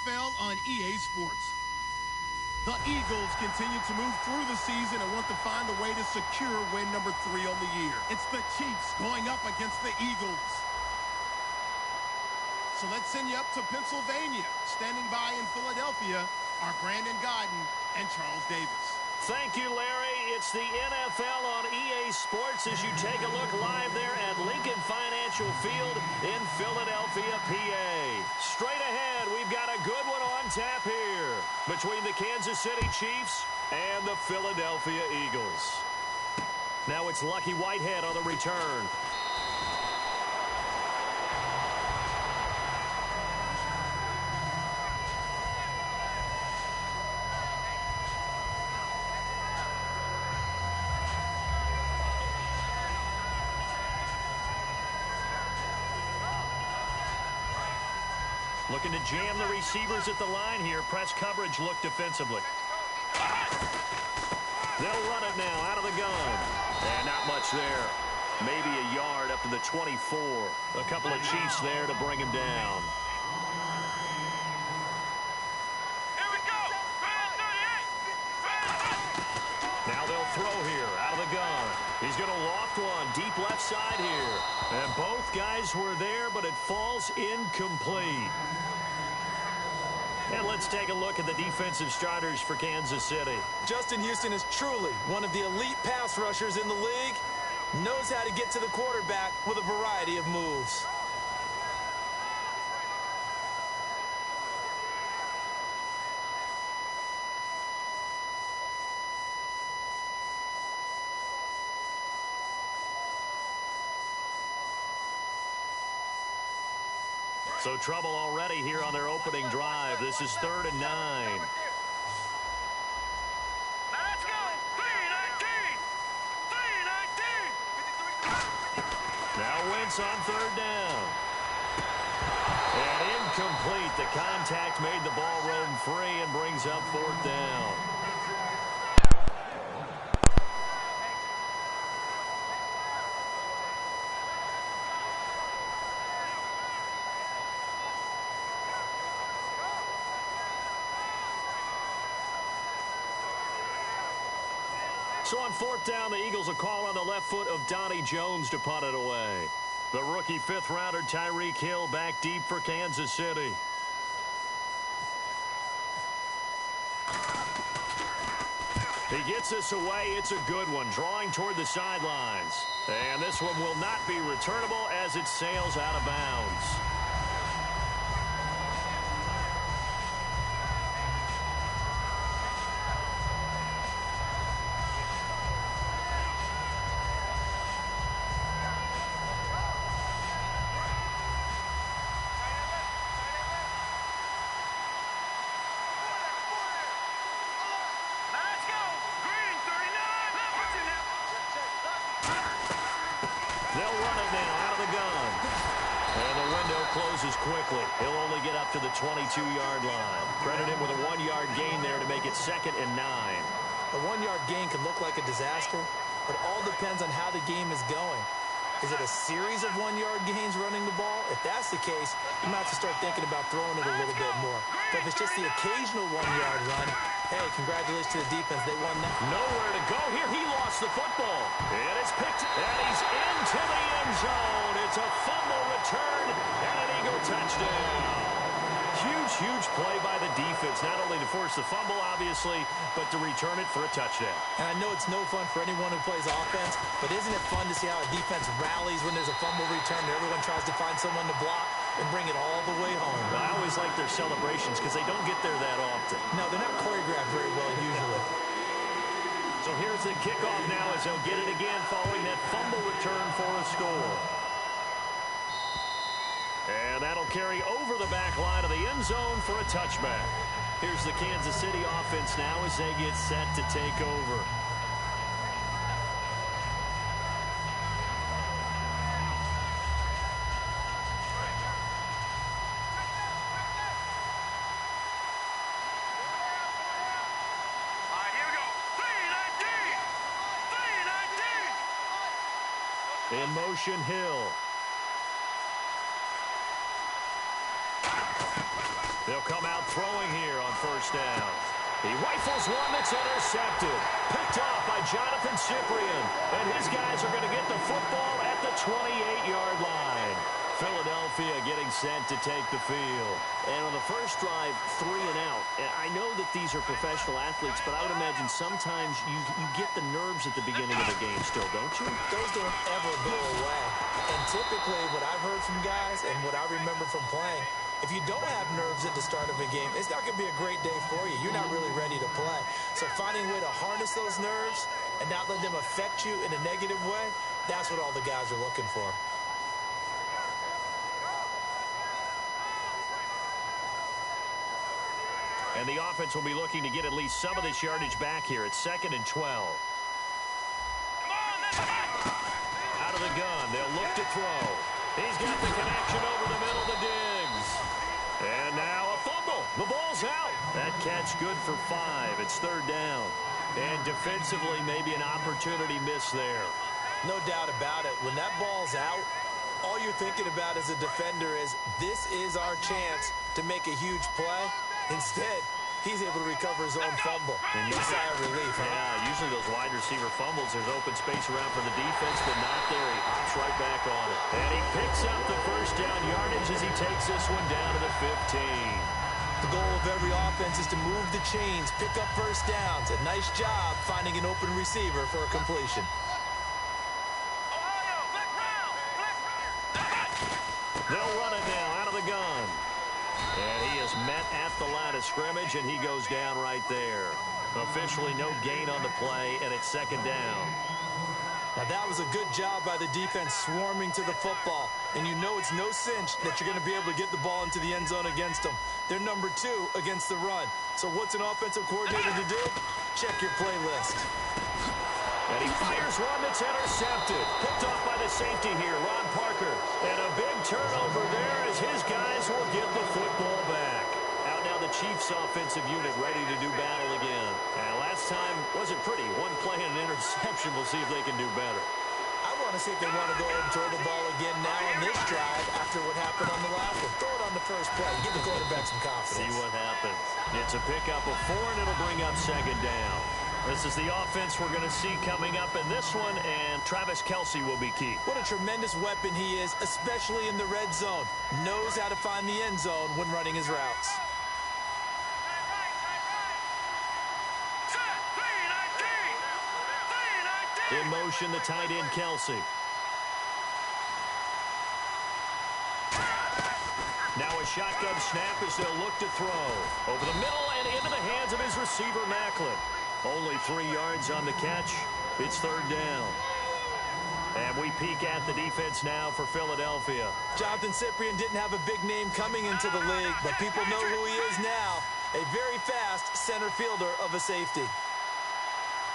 NFL on EA Sports. The Eagles continue to move through the season and want to find a way to secure win number 3 on the year. It's the Chiefs going up against the Eagles. So let's send you up to Pennsylvania. Standing by in Philadelphia are Brandon Godden and Charles Davis. Thank you, Larry. It's the NFL on EA Sports as you take a look live there at Lincoln Financial Field in Philadelphia, PA. Straight ahead, we've got a good one on tap here between the Kansas City Chiefs and the Philadelphia Eagles. Now it's Lucky Whitehead on the return. Looking to jam the receivers at the line here. Press coverage look defensively. They'll run it now out of the gun. And not much there. Maybe a yard up to the 24. A couple of Chiefs there to bring him down. Here we go. Now they'll throw here out of the gun. He's going to loft one deep left side here. And both guys were there, but it falls incomplete. And let's take a look at the defensive starters for Kansas City. Justin Houston is truly one of the elite pass rushers in the league. Knows how to get to the quarterback with a variety of moves. So trouble already here on their opening drive. This is 3rd and 9. Now let's go. 3-19. 3-19. Now Wentz on 3rd down. And incomplete. The contact made the ball roam free and brings up 4th down. So on 4th down, the Eagles will call on the left foot of Donnie Jones to punt it away. The rookie 5th-rounder Tyreek Hill back deep for Kansas City. He gets this away. It's a good one, drawing toward the sidelines. And this one will not be returnable as it sails out of bounds. They'll run it now out of the gun. And the window closes quickly. He'll only get up to the 22-yard line. Credit him with a 1-yard gain there to make it 2nd and 9. A 1-yard gain can look like a disaster, but all depends on how the game is going. Is it a series of 1-yard gains running the ball? If that's the case, you might have to start thinking about throwing it a little bit more. But if it's just the occasional 1-yard run, hey, congratulations to the defense. They won that. Nowhere to go here. He lost the football. And it's picked, and he's into the end zone. It's a fumble return and an Eagle touchdown. Huge play by the defense, not only to force the fumble, obviously, but to return it for a touchdown. And I know it's no fun for anyone who plays offense, but isn't it fun to see how a defense rallies when there's a fumble return and everyone tries to find someone to block and bring it all the way home? Well, I always like their celebrations because they don't get there that often. No, they're not choreographed very well usually. So here's the kickoff now as they'll get it again following that fumble return for a score. And that'll carry over the back line of the end zone for a touchback. Here's the Kansas City offense now as they get set to take over. In motion, Hill. They'll come out throwing first down. He rifles one that's intercepted. Picked off by Jonathan Cyprien. And his guys are going to get the football at the 28-yard line. Philadelphia getting set to take the field. And on the first drive, 3 and out. I know that these are professional athletes, but I would imagine sometimes you get the nerves at the beginning of the game still, don't you? Those don't ever go away. And typically what I've heard from guys and what I remember from playing, if you don't have nerves at the start of a game, it's not going to be a great day for you. You're not really ready to play. So finding a way to harness those nerves and not let them affect you in a negative way, that's what all the guys are looking for. And the offense will be looking to get at least some of this yardage back here. It's 2nd and 12. Out of the gun, they'll look to throw. He's got the connection over the middle to Diggs. And now a fumble. The ball's out. That catch good for 5. It's 3rd down. And defensively, maybe an opportunity miss there. No doubt about it. When that ball's out, all you're thinking about as a defender is, this is our chance to make a huge play. Instead, he's able to recover his own fumble. And you sigh of relief, huh? Yeah, usually those wide receiver fumbles, there's open space around for the defense, but not there. He hops right back on it. And he picks up the first down yardage as he takes this one down to the 15. The goal of every offense is to move the chains, pick up first downs. A nice job finding an open receiver for a completion. They'll run it now out of the gun. And he is met at the line of scrimmage, and he goes down right there. Officially no gain on the play, and it's 2nd down. Now that was a good job by the defense swarming to the football. And you know it's no cinch that you're going to be able to get the ball into the end zone against them. They're number 2 against the run. So what's an offensive coordinator to do? Check your playlist. And he fires one that's intercepted. Picked off by the safety here, Ron Parker. And a big turnover there as his guys will get the football back. Out now the Chiefs offensive unit ready to do battle again. And last time wasn't pretty. One play and an interception. We'll see if they can do better. I want to see if they want to go ahead and throw the ball again now on this drive after what happened on the last one. Throw it on the first play. Give the quarterback some confidence. See what happens. It's a pickup of 4, and it'll bring up 2nd down. This is the offense we're going to see coming up in this one, and Travis Kelce will be key. What a tremendous weapon he is, especially in the red zone. Knows how to find the end zone when running his routes. In motion, the tight end, Kelce. Now a shotgun snap as they'll look to throw. Over the middle and into the hands of his receiver, Macklin. Only 3 yards on the catch. It's 3rd down. And we peek at the defense now for Philadelphia. Jonathan Cyprien didn't have a big name coming into the league, but people know who he is now. A very fast center fielder of a safety.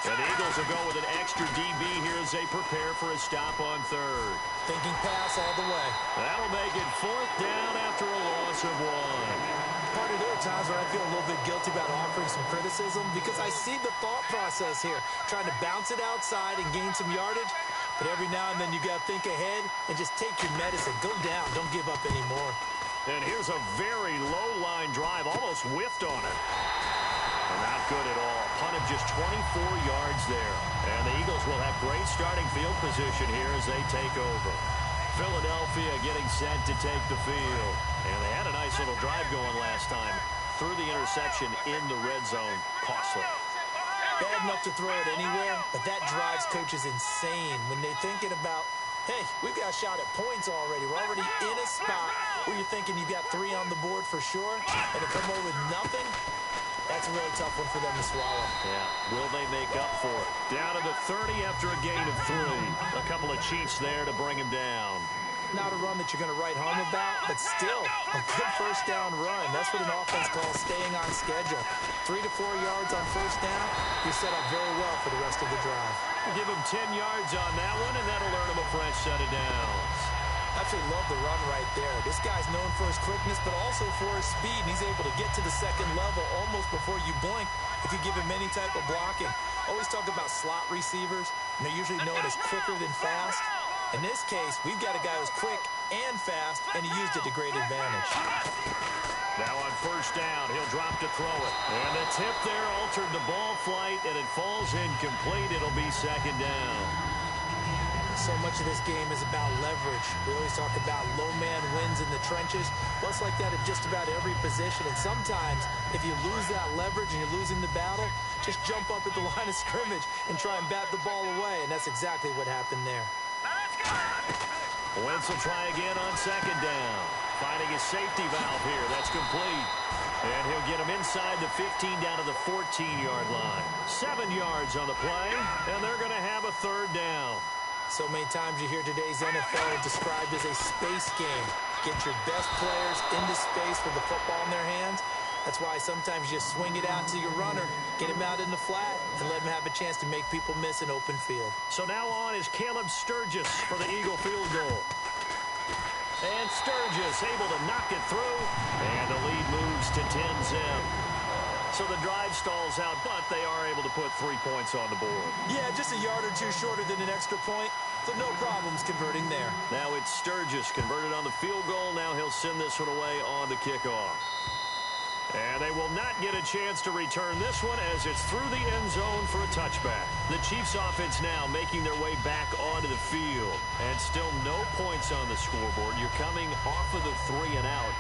And the Eagles will go with an extra DB here as they prepare for a stop on 3rd. Thinking pass all the way. That'll make it 4th down after a loss of 1. Partner, there are times where I feel a little bit guilty about offering some criticism because I see the thought process here, trying to bounce it outside and gain some yardage. But every now and then you got to think ahead and just take your medicine. Go down. Don't give up anymore. And here's a very low line drive, almost whiffed on it. Not good at all. Punt of just 24 yards there. And the Eagles will have great starting field position here as they take over. Philadelphia getting set to take the field. And they had a nice little drive going last time. Threw the interception in the red zone. Costly. Bad enough to throw it anywhere, but that drives coaches insane when they're thinking about, hey, we've got a shot at points already. We're already in a spot where you're thinking you've got 3 on the board for sure, and to come away with nothing, that's a really tough one for them to swallow. Yeah. Will they make up for it? Down to the 30 after a gain of 3. A couple of Chiefs there to bring him down. Not a run that you're going to write home about, but still a good first down run. That's what an offense calls staying on schedule. 3 to 4 yards on first down, you're set up very well for the rest of the drive. Give him 10 yards on that one, and that'll earn him a fresh set of downs. Absolutely love the run right there. This guy's known for his quickness, but also for his speed, and he's able to get to the second level almost before you blink if you give him any type of blocking. Always talk about slot receivers, and they're usually known as quicker than fast. In this case, we've got a guy who's quick and fast, and he used it to great advantage. Now on first down, he'll drop to throw it. And the tip there altered the ball flight, and it falls incomplete. It'll be second down. So much of this game is about leverage. We always talk about low man wins in the trenches. Well, it's like that at just about every position. And sometimes, if you lose that leverage and you're losing the battle, just jump up at the line of scrimmage and try and bat the ball away. And that's exactly what happened there. Wentz will try again on second down. Finding his safety valve here. That's complete. And he'll get him inside the 15 down to the 14-yard line. 7 yards on the play, and they're going to have a third down. So many times you hear today's NFL described as a space game. Get your best players into space with the football in their hands. That's why sometimes you swing it out to your runner, get him out in the flat, and let him have a chance to make people miss an open field. So now on is Caleb Sturgis for the Eagle field goal. And Sturgis able to knock it through, and the lead moves to 10-zip. So the drive stalls out, but they are able to put 3 points on the board. Yeah, just a yard or two shorter than an extra point, so no problems converting there. Now it's Sturgis converted on the field goal. Now he'll send this one away on the kickoff. And they will not get a chance to return this one as it's through the end zone for a touchback. The Chiefs offense now making their way back onto the field. And still no points on the scoreboard. You're coming off of the 3 and out.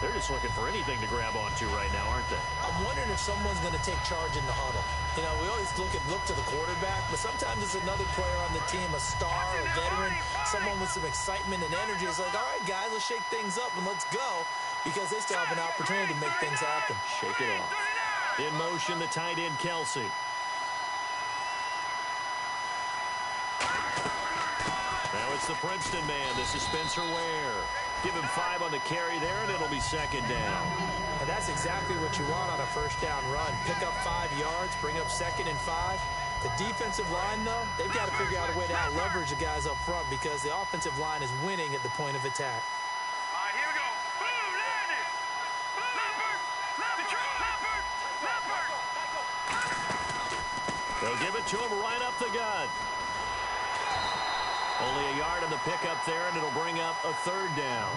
They're just looking for anything to grab onto right now, aren't they? I'm wondering if someone's going to take charge in the huddle. You know, we always look to the quarterback, but sometimes it's another player on the team, a star, a veteran, someone with some excitement and energy. It's like, all right, guys, let's shake things up and let's go, because they still have an opportunity to make things happen. Shake it off. In motion, the tight end, Kelsey. Now it's the Princeton man. This is Spencer Ware. Give him 5 on the carry there, and it'll be second down. And that's exactly what you want on a first down run. Pick up 5 yards, bring up 2nd and 5. The defensive line, though, they've got to figure out a way to out-leverage the guys up front because the offensive line is winning at the point of attack. All right, here we go. Blue, landing. Leopard. They'll give it to him right up the gut. Only a yard on the pickup there, and it'll bring up a third down.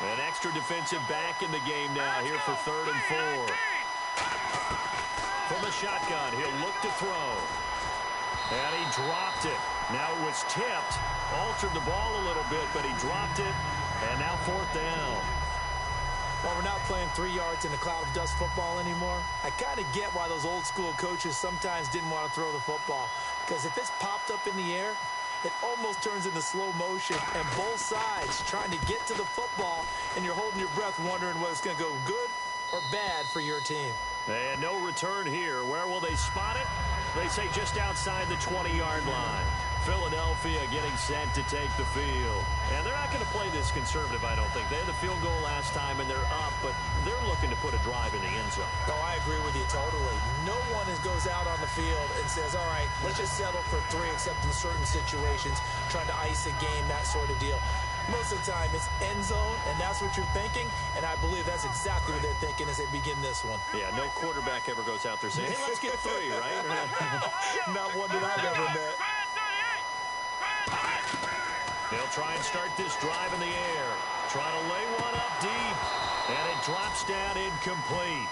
An extra defensive back in the game now here for 3rd and 4. From the shotgun, he'll look to throw. And he dropped it. Now it was tipped. Altered the ball a little bit, but he dropped it. And now 4th down. While we're not playing 3 yards in a cloud of dust football anymore, I kind of get why those old school coaches sometimes didn't want to throw the football. Because if it's popped up in the air, it almost turns into slow motion. And both sides trying to get to the football, and you're holding your breath wondering whether it's going to go good or bad for your team. And no return here. Where will they spot it? They say just outside the 20-yard line. Philadelphia getting set to take the field. And they're not going to play this conservative, I don't think. They had the field goal last time, and they're up, but they're looking to put a drive in the end zone. No, I agree with you totally. No one goes out on the field and says, all right, let's just settle for 3, except in certain situations, trying to ice a game, that sort of deal. Most of the time, it's end zone, and that's what you're thinking, and I believe that's exactly what they're thinking as they begin this one. Yeah, no quarterback ever goes out there saying, hey, let's get 3, right? Not one that I've ever met. They'll try and start this drive in the air. Try to lay one up deep, and it drops down incomplete.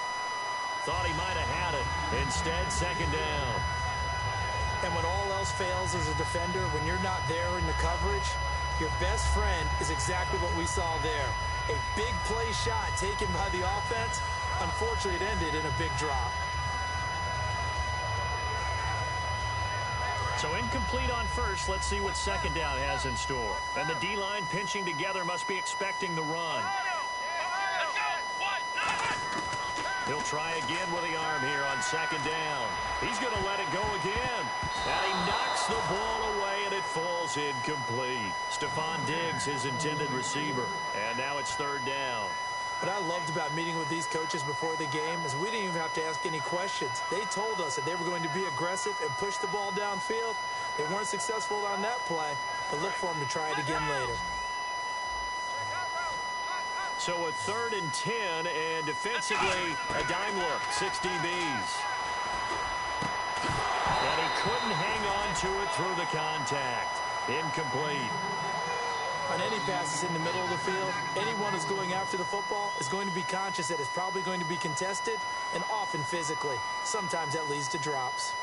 Thought he might have had it. Instead, 2nd down. And when all else fails as a defender, when you're not there in the coverage, your best friend is exactly what we saw there. A big play shot taken by the offense. Unfortunately, it ended in a big drop. So incomplete on first. Let's see what 2nd down has in store. And the D-line pinching together must be expecting the run. He'll try again with the arm here on 2nd down. He's going to let it go again. And he knocks the ball away, and it falls incomplete. Stephon Diggs, his intended receiver. And now it's 3rd down. What I loved about meeting with these coaches before the game is we didn't even have to ask any questions. They told us that they were going to be aggressive and push the ball downfield. They weren't successful on that play, but look for them to try it again later. So a 3rd and 10, and defensively, a dime look, 6 DBs. And he couldn't hang on to it through the contact. Incomplete. On any passes in the middle of the field, anyone who's going after the football is going to be conscious that it's probably going to be contested, and often physically. Sometimes that leads to drops.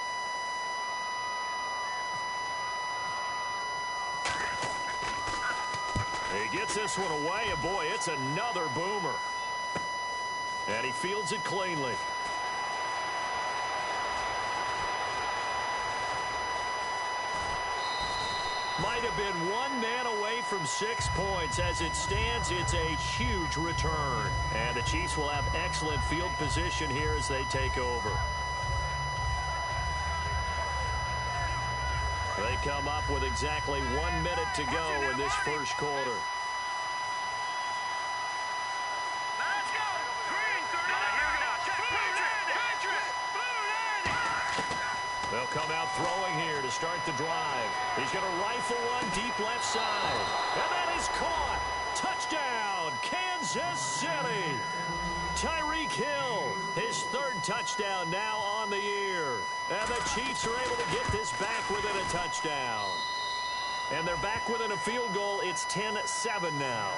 He gets this one away, and boy, it's another boomer. And he fields it cleanly. Might have been one man away from 6 points. As it stands, it's a huge return. And the Chiefs will have excellent field position here as they take over. They come up with exactly 1 minute to go in this first quarter. Let's go. Green, 30. Here we go. Patriot. They'll come out throwing here to start the drive. He's going to rifle one deep left side. And that is caught. Touchdown, Kansas City. Tyreek Hill, his 3rd touchdown now on the year. And the Chiefs are able to get this back within a touchdown. And they're back within a field goal. It's 10-7 now.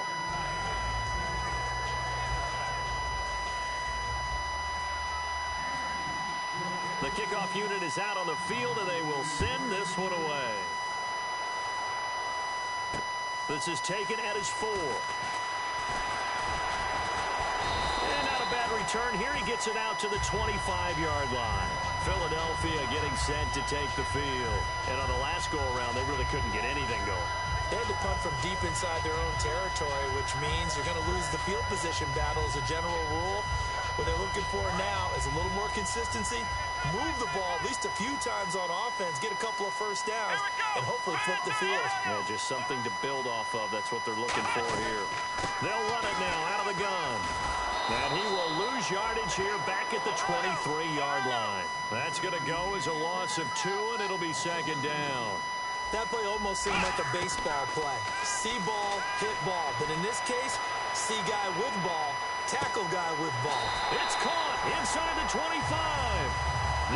The kickoff unit is out on the field, and they will send this one away. This is taken at his 4. And not a bad return here. He gets it out to the 25-yard line. Philadelphia getting set to take the field. And on the last go-around, they really couldn't get anything going. They had to punt from deep inside their own territory, which means you're going to lose the field position battle as a general rule. What they're looking for now is a little more consistency, move the ball at least a few times on offense, get a couple of first downs, and hopefully flip the field. Yeah, just something to build off of. That's what they're looking for here. They'll run it now out of the gun. And he will lose yardage here back at the 23-yard line. That's going to go as a loss of 2, and it'll be 2nd down. That play almost seemed like a baseball play. See ball, hit ball. But in this case, see guy with ball, tackle guy with ball. It's caught inside the 25.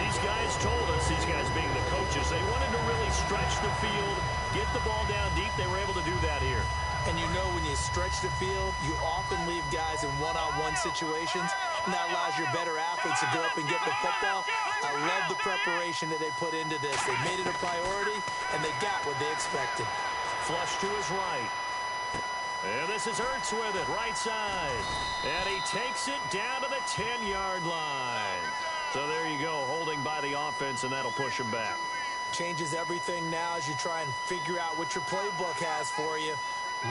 These guys told us, these guys being the coaches, they wanted to really stretch the field, get the ball down deep. They were able to do that here. And you know when you stretch the field, you often leave guys in one-on-one situations, and that allows your better athletes to go up and get the football. I love the preparation that they put into this. They made it a priority, and they got what they expected. Flush to his right. And this is Ertz with it, right side. And he takes it down to the 10-yard line. So there you go, holding by the offense, and that'll push him back. Changes everything now as you try and figure out what your playbook has for you.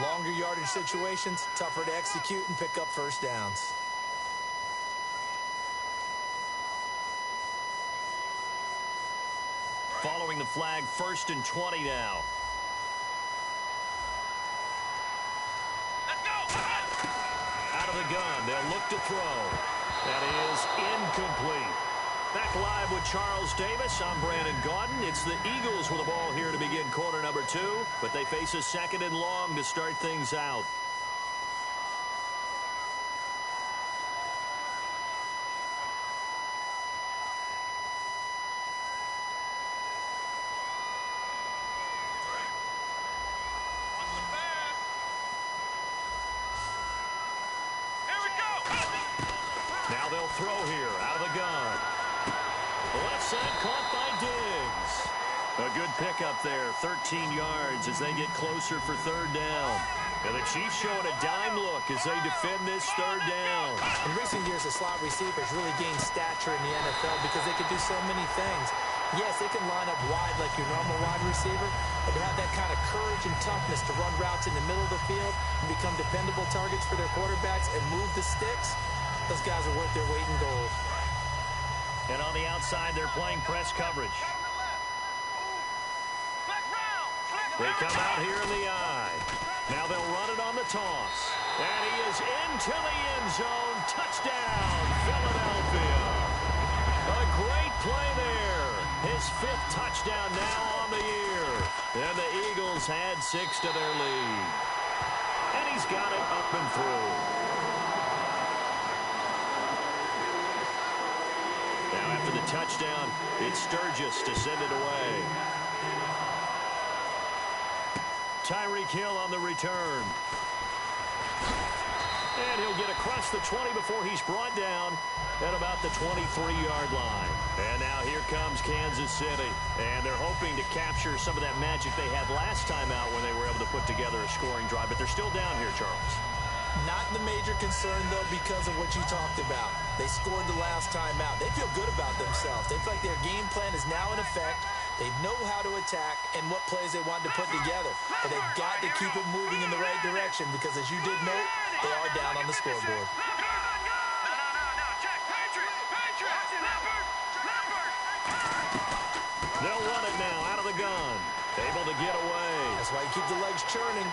Longer yardage situations, tougher to execute and pick up first downs. Following the flag, 1st and 20 now. Let's go. Out of the gun, they'll look to throw. That is incomplete. Back live with Charles Davis. I'm Brandon Gaudin. It's the Eagles with the ball here to begin quarter number 2, but they face a 2nd and long to start things out. Here we go. Now they'll throw here out of the gun. The left side caught by Diggs. A good pickup there, 13 yards as they get closer for 3rd down. And the Chiefs showing a dime look as they defend this 3rd down. In recent years, the slot receivers really gained stature in the NFL because they could do so many things. Yes, they can line up wide like your normal wide receiver, but to have that kind of courage and toughness to run routes in the middle of the field and become dependable targets for their quarterbacks and move the sticks, those guys are worth their weight in gold. And on the outside, they're playing press coverage. They come out here in the eye. Now they'll run it on the toss. And he is into the end zone. Touchdown, Philadelphia. A great play there. His fifth touchdown now on the year. And the Eagles add 6 to their lead. And he's got it up and through. Now after the touchdown, it's Sturgis to send it away. Tyreek Hill on the return. And he'll get across the 20 before he's brought down at about the 23-yard line. And now here comes Kansas City. And they're hoping to capture some of that magic they had last time out when they were able to put together a scoring drive. But they're still down here, Charles. Not the major concern, though, because of what you talked about. They scored the last time out. They feel good about themselves. They feel like their game plan is now in effect. They know how to attack and what plays they want to put together. But they've got to keep it moving in the right direction because, as you did note, they are down on the scoreboard. They'll run it now out of the gun. Able to get away. That's why you keep the legs churning.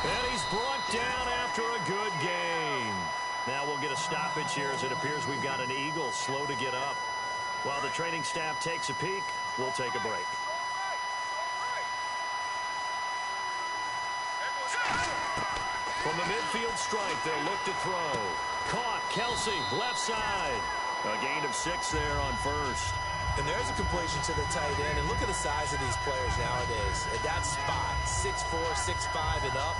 And he's brought down after a good game. Now we'll get a stoppage here as it appears we've got an Eagle slow to get up. While the training staff takes a peek, we'll take a break. From the midfield stripe, they'll look to throw. Caught, Kelsey, left side. A gain of 6 there on first. And there's a completion to the tight end. And look at the size of these players nowadays. At that spot, 6'4", 6'5", and up.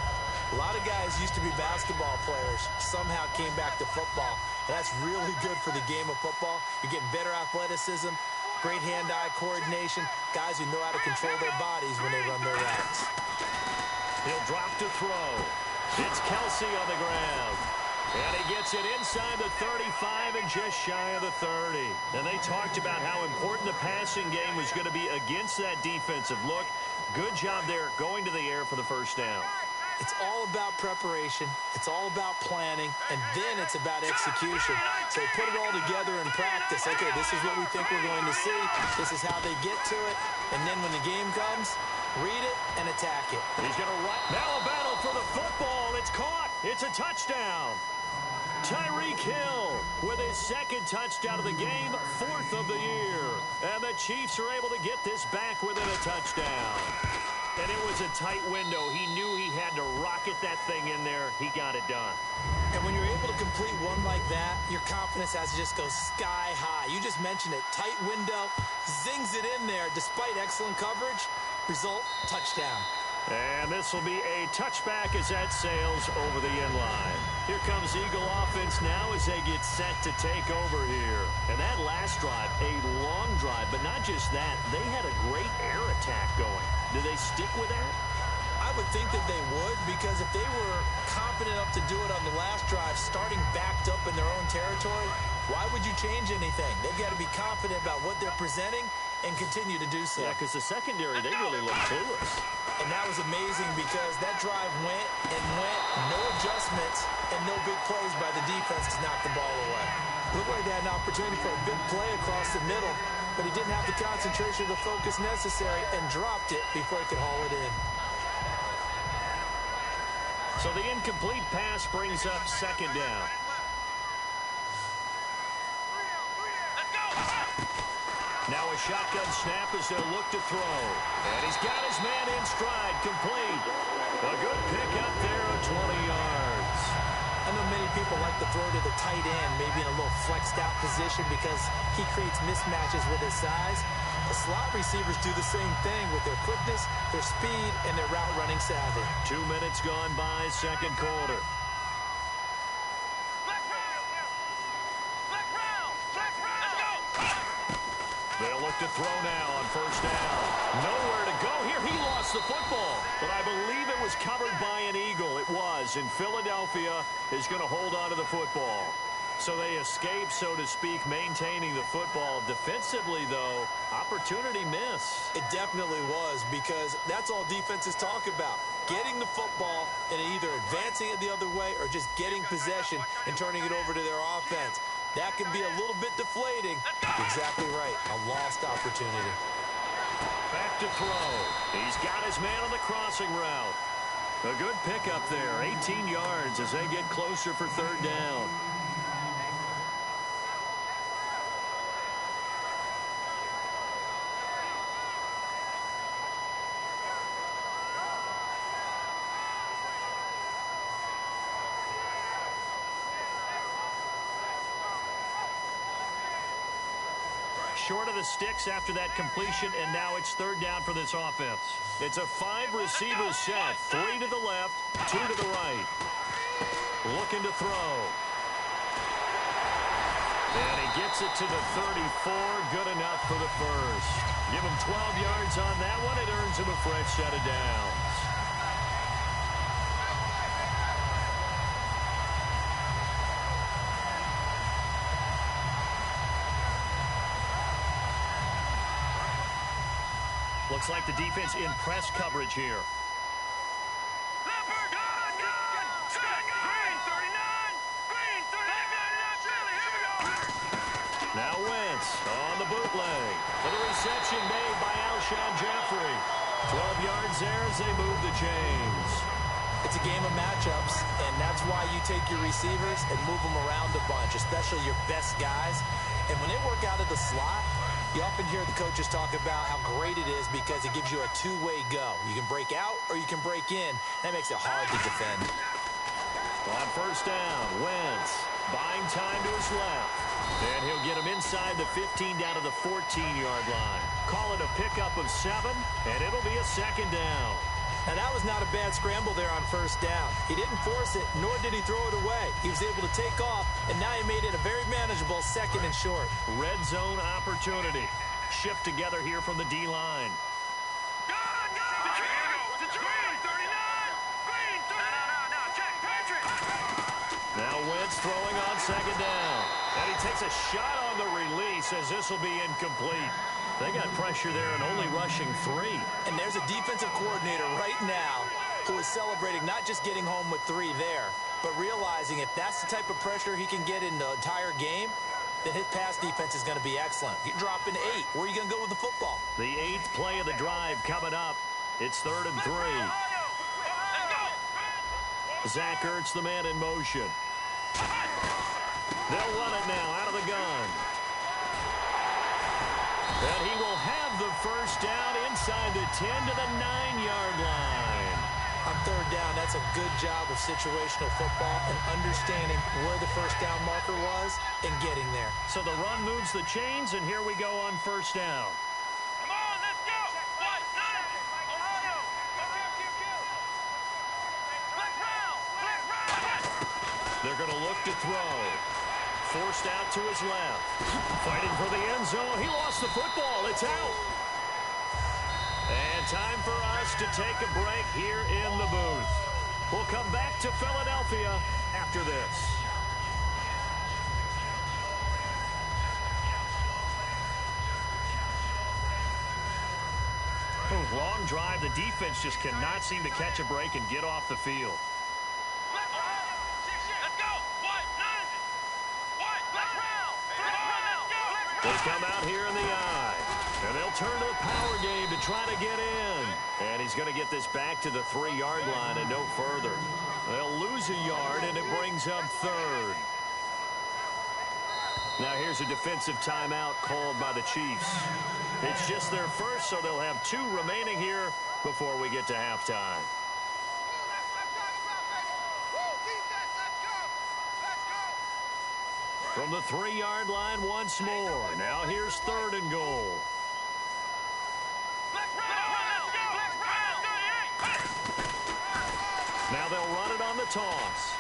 A lot of guys used to be basketball players, somehow came back to football. And that's really good for the game of football. You're getting better athleticism, great hand-eye coordination, guys who know how to control their bodies when they run their routes. He'll drop to throw. It's Kelsey on the ground. And he gets it inside the 35 and just shy of the 30. And they talked about how important the passing game was going to be against that defensive look. Good job there going to the air for the first down. It's all about preparation. It's all about planning. And then it's about execution. So they put it all together in practice. Okay, this is what we think we're going to see. This is how they get to it. And then when the game comes, read it and attack it. He's going to run. Now a battle for the football. It's caught. It's a touchdown. Tyreek Hill with his second touchdown of the game, 4th of the year. And the Chiefs are able to get this back within a touchdown. And it was a tight window. He knew he had to rocket that thing in there. He got it done. And when you're able to complete one like that, your confidence has to just go sky high. You just mentioned it. Tight window, zings it in there despite excellent coverage. Result, touchdown. And this will be a touchback as that sails over the end line. Here comes Eagle offense now as they get set to take over here. And that last drive, a long drive, but not just that. They had a great air attack going. Do they stick with that? I would think that they would, because if they were confident enough to do it on the last drive, starting backed up in their own territory, why would you change anything? They've got to be confident about what they're presenting and continue to do so. Yeah, because the secondary, they really look clueless. And that was amazing because that drive went and went, no adjustments, and no big plays by the defense to knock the ball away. Looked like they had an opportunity for a big play across the middle, but he didn't have the concentration or the focus necessary and dropped it before he could haul it in. So the incomplete pass brings up 2nd down. Now a shotgun snap as they'll look to throw. And he's got his man in stride, complete. A good pickup there of 20 yards. I know many people like to throw to the tight end, maybe in a little flexed out position because he creates mismatches with his size. The slot receivers do the same thing with their quickness, their speed, and their route running savvy. 2 minutes gone by, 2nd quarter. They'll look to throw now on 1st down. Nowhere to go here. He lost the football. But I believe it was covered by an Eagle. It was. And Philadelphia is going to hold on to the football. So they escape, so to speak, maintaining the football. Defensively, though, opportunity miss. It definitely was, because that's all defenses talk about. Getting the football and either advancing it the other way or just getting possession and turning it over to their offense. That can be a little bit deflating. Exactly right. A lost opportunity. Back to throw. He's got his man on the crossing route. A good pickup there. 18 yards as they get closer for 3rd down. short of the sticks after that completion, and now it's third down for this offense. It's a 5-receiver set, 3 to the left, 2 to the right. Looking to throw. And he gets it to the 34. Good enough for the first. Give him 12 yards on that one. It earns him a fresh set of downs. Looks like the defense in press coverage here. Leopard, gun! Green 39! Green 39! Here we go! Now Wentz on the bootleg. And a reception made by Alshon Jeffrey. 12 yards there as they move the chains. It's a game of matchups, and that's why you take your receivers and move them around a bunch, especially your best guys. And when they work out of the slot, you often hear the coaches talk about how great it is because it gives you a two-way go. You can break out or you can break in. That makes it hard to defend. On first down, Wentz buying time to his left. And he'll get him inside the 15 down to the 14-yard line. Call it a pickup of 7, and it'll be a second down. Now, that was not a bad scramble there on first down. He didn't force it, nor did he throw it away. He was able to take off, and now he made it a very manageable second and short. Red zone opportunity. Shift together here from the D-line. Gun! Here we go! It's a Green 39! Green 39! No, check! Patrick! Now Wentz throwing on second down. And he takes a shot on the release as this will be incomplete. They got pressure there and only rushing 3. And there's a defensive coordinator right now who is celebrating not just getting home with 3 there, but realizing if that's the type of pressure he can get in the entire game, then his pass defense is going to be excellent. You're dropping 8. Where are you going to go with the football? The 8th play of the drive coming up. It's 3rd and 3. Zach Ertz, the man in motion. They'll run it now out of the gun. And he will have the first down inside the 10 to the 9-yard line. On third down, that's a good job of situational football and understanding where the first down marker was and getting there. So the run moves the chains, and here we go on first down. Come on, let's go! What? Ohio! They're going to look to throw. Forced out to his left. Fighting for the end zone. He lost the football. It's out. And time for us to take a break here in the booth. We'll come back to Philadelphia after this. Long drive. The defense just cannot seem to catch a break and get off the field. They come out here in the eye. And they'll turn to the power game to try to get in. And he's going to get this back to the 3-yard line and no further. They'll lose a yard, and it brings up 3rd. Now here's a defensive timeout called by the Chiefs. It's just their first, so they'll have 2 remaining here before we get to halftime. From the 3-yard line once more. Now here's 3rd and goal. Now they'll run it on the toss.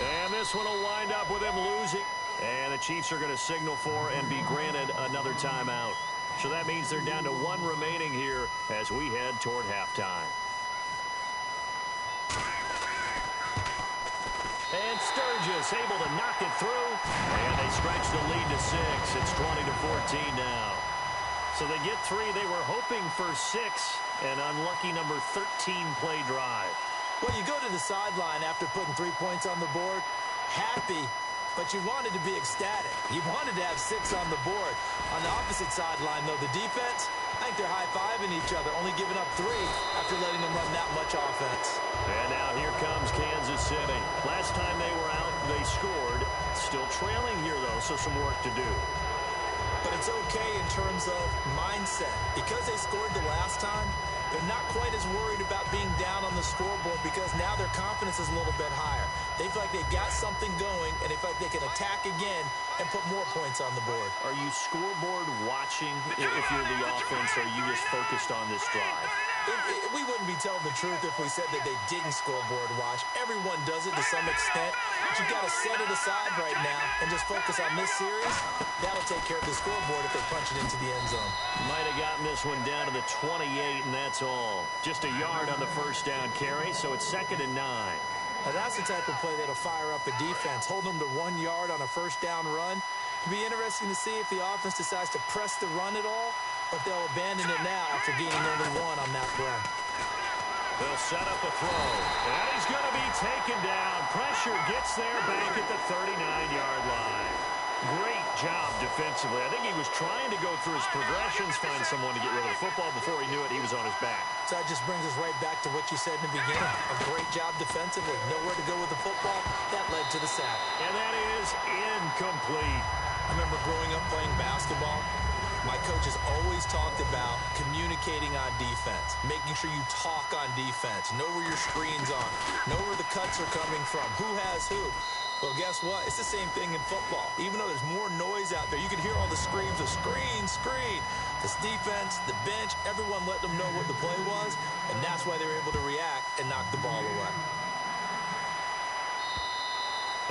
And this one will wind up with him losing. And the Chiefs are going to signal for and be granted another timeout. So that means they're down to 1 remaining here as we head toward halftime. And Sturgis able to knock it through. And they stretch the lead to 6. It's 20-14 now. So they get 3. They were hoping for 6. An unlucky number 13 play drive. Well, you go to the sideline after putting 3 points on the board, happy, but you wanted to be ecstatic. You wanted to have 6 on the board. On the opposite sideline, though, the defense, I think they're high-fiving each other, only giving up 3 after letting them run that much offense. And now here comes Kansas City. Last time they were out, they scored. Still trailing here, though, so some work to do. But it's okay in terms of mindset. Because they scored the last time, they're not quite as worried about being down on the scoreboard because now their confidence is a little bit higher. They feel like they've got something going, and they feel like they can attack again and put more points on the board. Are you scoreboard watching if you're the offense, or are you just focused on this drive? We wouldn't be telling the truth if we said that they didn't scoreboard watch. Everyone does it to some extent, but you've got to set it aside right now and just focus on this series. That'll take care of the scoreboard if they punch it into the end zone. Might have gotten this one down to the 28, and that's all. Just a yard on the first down carry, so it's 2nd and 9. Now that's the type of play that'll fire up a defense. Hold them to 1 yard on a first down run. It'll be interesting to see if the offense decides to press the run at all, or if they'll abandon it now after gaining only 1 on that play. They'll set up a throw, and he's going to be taken down. Pressure gets there back at the 39-yard line. Great job defensively. I think he was trying to go through his progressions, find someone to get rid of the football. Before he knew it, he was on his back. So that just brings us right back to what you said in the beginning. A great job defensively. Nowhere to go with the football. That led to the sack. And that is incomplete. I remember growing up playing basketball. My coaches always talked about communicating on defense, making sure you talk on defense, know where your screen's on, know where the cuts are coming from, who has who. Well, guess what? It's the same thing in football. Even though there's more noise out there, you can hear all the screams of screen, screen. This defense, the bench, everyone let them know what the play was, and that's why they were able to react and knock the ball away.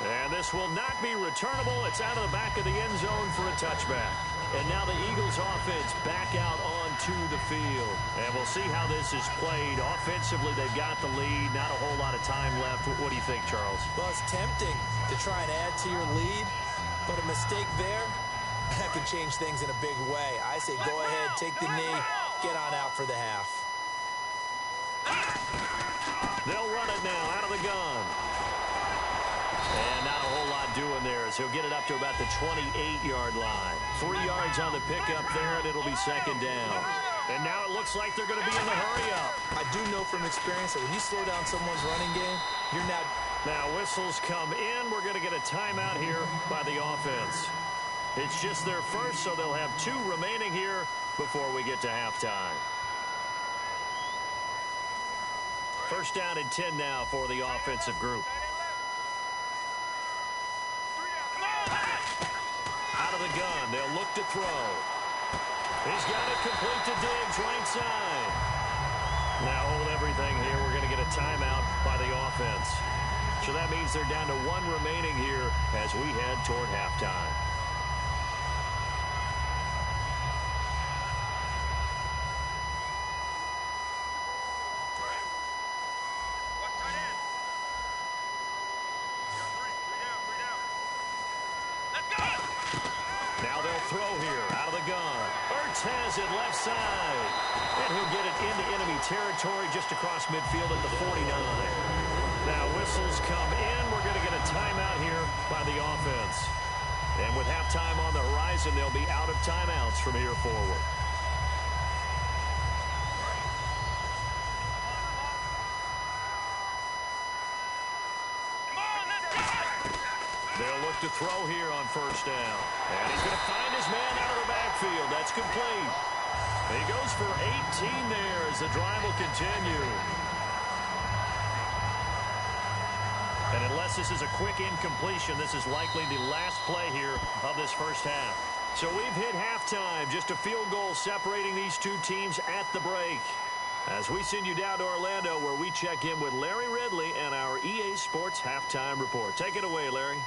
And this will not be returnable. It's out of the back of the end zone for a touchback. And now the Eagles offense back out onto the field. And we'll see how this is played. Offensively, they've got the lead. Not a whole lot of time left. What do you think, Charles? Well, it's tempting to try and add to your lead, but a mistake there, that can change things in a big way. I say go ahead, take the knee, get on out for the half. They'll run it now out of the gun. And not a whole lot doing there as he'll get it up to about the 28-yard line. 3 yards on the pickup there, and it'll be 2nd down. And now it looks like they're going to be in the hurry-up. I do know from experience that when you slow down someone's running game, you're now... Now whistles come in. We're going to get a timeout here by the offense. It's just their first, so they'll have 2 remaining here before we get to halftime. 1st down and 10 now for the offensive group. Out of the gun, they'll look to throw. He's got it complete to Diggs, right side. Now hold everything here. We're going to get a timeout by the offense. So that means they're down to 1 remaining here as we head toward halftime. Now they'll throw here out of the gun. Ertz has it left side. And he'll get it into enemy territory just across midfield at the 49. Now whistles come in. We're going to get a timeout here by the offense. And with halftime on the horizon, they'll be out of timeouts from here forward. They'll look to throw here on 1st down. And he's going to find his man out of the backfield. That's complete. He goes for 18 there as the drive will continue. And unless this is a quick incompletion, this is likely the last play here of this first half. So we've hit halftime. Just a field goal separating these 2 teams at the break. As we send you down to Orlando, where we check in with Larry Ridley and our EA Sports Halftime Report. Take it away, Larry.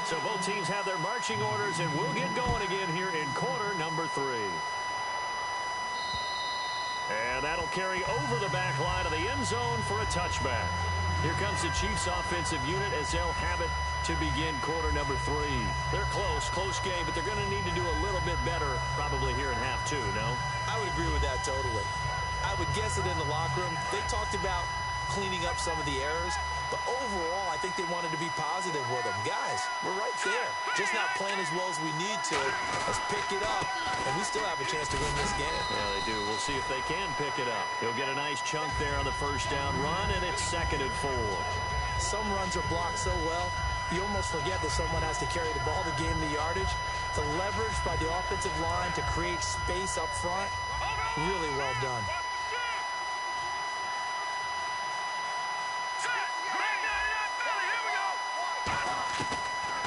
So both teams have their marching orders, and we'll get going again here in quarter number 3. And that'll carry over the back line of the end zone for a touchback. Here comes the Chiefs offensive unit as they'll have it to begin quarter number 3. They're close game, but they're going to need to do a little bit better probably here in half 2, no? I would agree with that totally. I would guess that in the locker room, they talked about cleaning up some of the errors, but overall, I think they wanted to be positive with them. Guys, we're right there. Just not playing as well as we need to. Let's pick it up, and we still have a chance to win this game. Yeah, they do. We'll see if they can pick it up. He'll get a nice chunk there on the 1st down run, and it's 2nd and 4. Some runs are blocked so well, you almost forget that someone has to carry the ball to gain the yardage. The leverage by the offensive line to create space up front, really well done.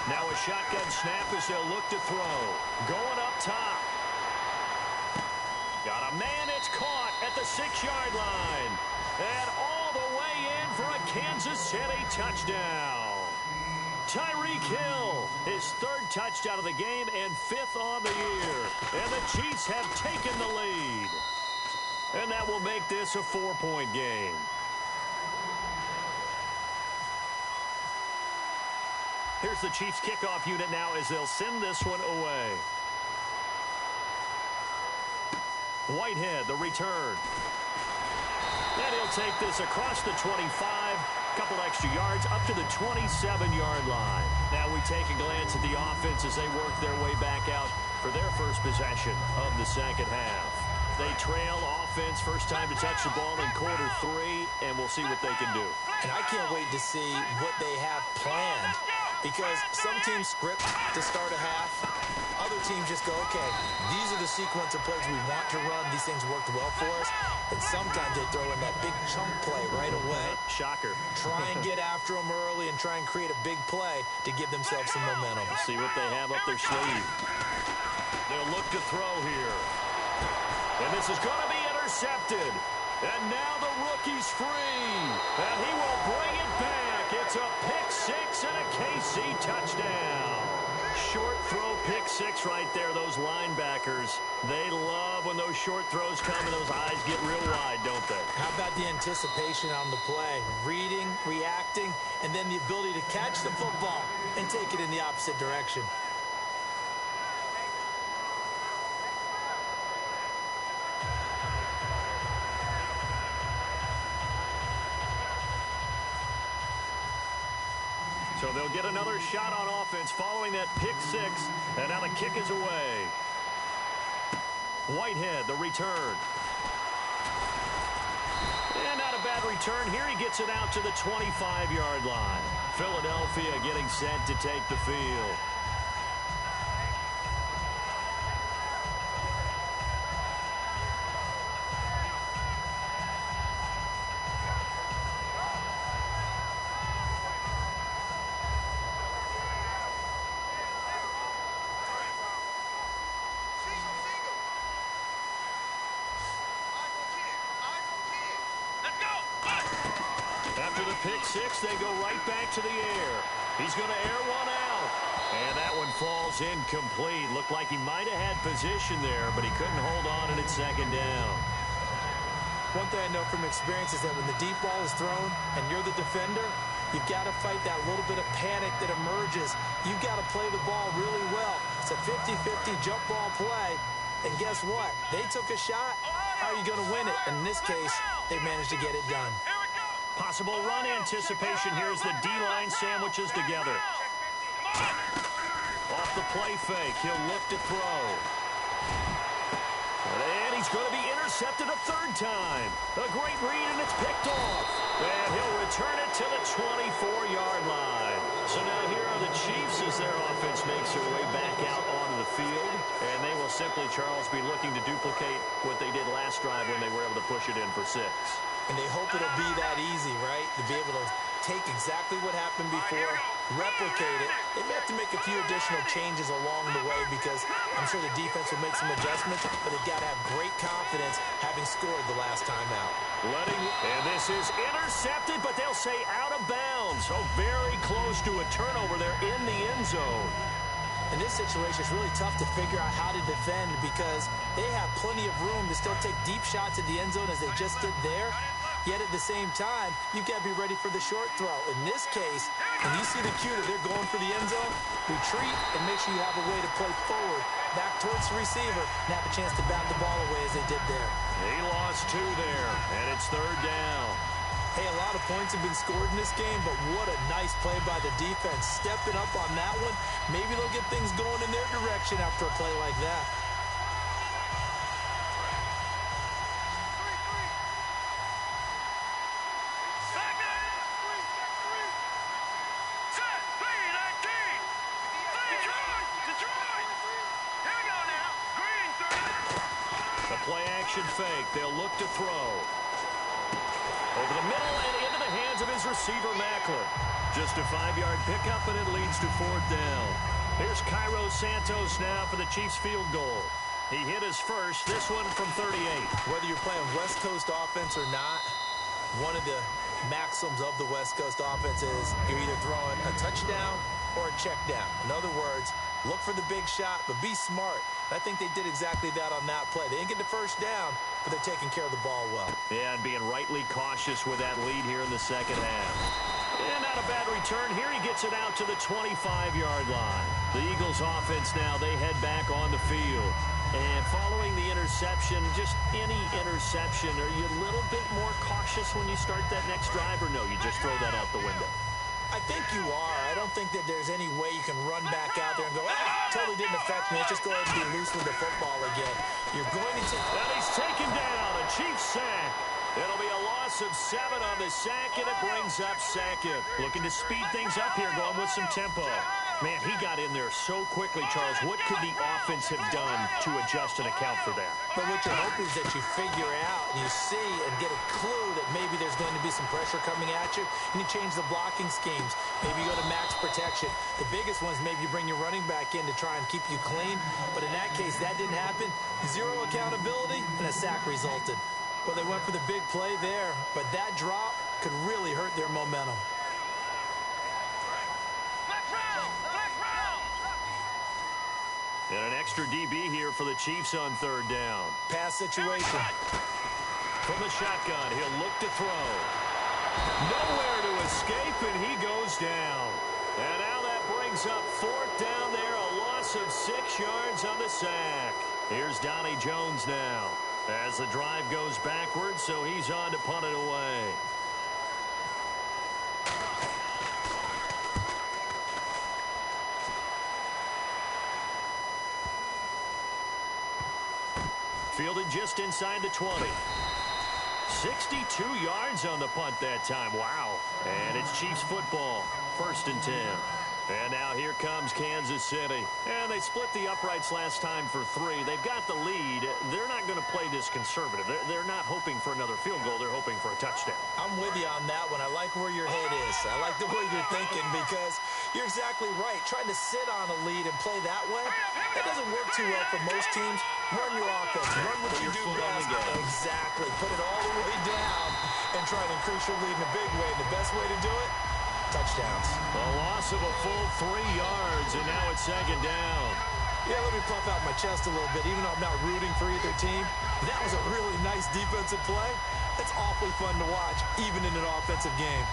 Now a shotgun snap as they'll look to throw. Going up top. Got a man, it's caught at the 6-yard line. And all the way in for a Kansas City touchdown. Tyreek Hill, his 3rd touchdown of the game and 5th on the year. And the Chiefs have taken the lead. And that will make this a 4-point game. Here's the Chiefs kickoff unit now as they'll send this one away. Whitehead, the return. And he'll take this across the 25. Couple extra yards up to the 27-yard line. Now we take a glance at the offense as they work their way back out for their first possession of the second half. They trail offense, first time to touch the ball in quarter 3, and we'll see what they can do. And I can't wait to see what they have planned, because some teams script to start a half. Other teams just go, okay, these are the sequence of plays we want to run. These things worked well for us. And sometimes they throw in that big chunk play right away. Shocker. Try and get after them early and try and create a big play to give themselves some momentum. See what they have up their sleeve. They'll look to throw here. And this is going to be intercepted. And now the rookie's free. And he will bring it back. It's a pick 6 and a KC touchdown. Short throw pick 6 right there. Those linebackers, they love when those short throws come and those eyes get real wide, don't they? How about the anticipation on the play? Reading, reacting, and then the ability to catch the football and take it in the opposite direction. So they'll get another shot on offense following that pick 6. And now the kick is away. Whitehead, the return. And not a bad return. Here he gets it out to the 25-yard line. Philadelphia getting set to take the field. After the pick 6, they go right back to the air. He's going to air one out. And that one falls incomplete. Looked like he might have had position there, but he couldn't hold on, and it's second down. One thing I know from experience is that when the deep ball is thrown and you're the defender, you've got to fight that little bit of panic that emerges. You've got to play the ball really well. It's a 50-50 jump ball play. And guess what? They took a shot. How are you going to win it? And in this case, they managed to get it done. Possible run anticipation here as the D-line sandwiches together. Off the play fake, he'll look to throw. And he's going to be intercepted a 3rd time. A great read, and it's picked off. And he'll return it to the 24-yard line. So now here are the Chiefs as their offense makes their way back out onto the field. And they will simply, Charles, be looking to duplicate what they did last drive when they were able to push it in for 6. And they hope it'll be that easy, right? To be able to take exactly what happened before, replicate it. They may have to make a few additional changes along the way because I'm sure the defense will make some adjustments, but they've got to have great confidence having scored the last time out. And this is intercepted, but they'll say out of bounds. So very close to a turnover there in the end zone. In this situation, it's really tough to figure out how to defend because they have plenty of room to still take deep shots at the end zone as they just did there. Yet at the same time, you've got to be ready for the short throw. In this case, when you see the cue that they're going for the end zone, retreat and make sure you have a way to play forward, back towards the receiver, and have a chance to bat the ball away as they did there. He lost 2 there, and it's 3rd down. Hey, a lot of points have been scored in this game, but what a nice play by the defense. Stepping up on that one, maybe they'll get things going in their direction after a play like that. Play-action fake. They'll look to throw. Over the middle and into the hands of his receiver, Macklin. Just a 5-yard pickup, and it leads to 4th down. Here's Cairo Santos now for the Chiefs field goal. He hit his first, this one from 38. Whether you're playing West Coast offense or not, one of the maxims of the West Coast offense is you're either throwing a touchdown or a check down. In other words, look for the big shot, but be smart. I think they did exactly that on that play. They didn't get the first down, but they're taking care of the ball well. Yeah, and being rightly cautious with that lead here in the second half. And not a bad return. Here he gets it out to the 25-yard line. The Eagles offense now, they head back on the field. And following the interception, just any interception, are you a little bit more cautious when you start that next drive, or no, you just throw that out the window? I think you are. I don't think that there's any way you can run back out there and go, totally didn't affect me. Let's just go ahead and be loose with the football again. You're going to take... And he's taken down. A Chiefs sack. It'll be a loss of 7 on the sack, and it brings up Sackett. Looking to speed things up here, going with some tempo. Man, he got in there so quickly, Charles. What could the offense have done to adjust and account for that? But what you're hoping is that you figure out and you see and get a clue that maybe there's going to be some pressure coming at you, and you change the blocking schemes. Maybe you go to max protection. The biggest one is maybe you bring your running back in to try and keep you clean. But in that case, that didn't happen. 0 accountability, and a sack resulted. Well, they went for the big play there, but that drop could really hurt their momentum. And an extra DB here for the Chiefs on 3rd down. Pass situation. From the shotgun, he'll look to throw. Nowhere to escape, and he goes down. And now that brings up 4th down there, a loss of 6 yards on the sack. Here's Donnie Jones now. As the drive goes backwards, so he's on to punt it away. Fielded just inside the 20. 62 yards on the punt that time. Wow. And it's Chiefs football. 1st and 10. And now here comes Kansas City. And they split the uprights last time for 3. They've got the lead. They're not going to play this conservative. They're not hoping for another field goal. They're hoping for a touchdown. I'm with you on that one. I like where your head is. I like the way you're thinking because you're exactly right. Trying to sit on a lead and play that way, that doesn't work too well for most teams. Run your offense. Run what you do best. Exactly. Put it all the way down and try to increase your lead in a big way. And the best way to do it, touchdowns. A loss of a full 3 yards, and now it's 2nd down. Yeah, let me puff out my chest a little bit. Even though I'm not rooting for either team, that was a really nice defensive play. It's awfully fun to watch, even in an offensive game.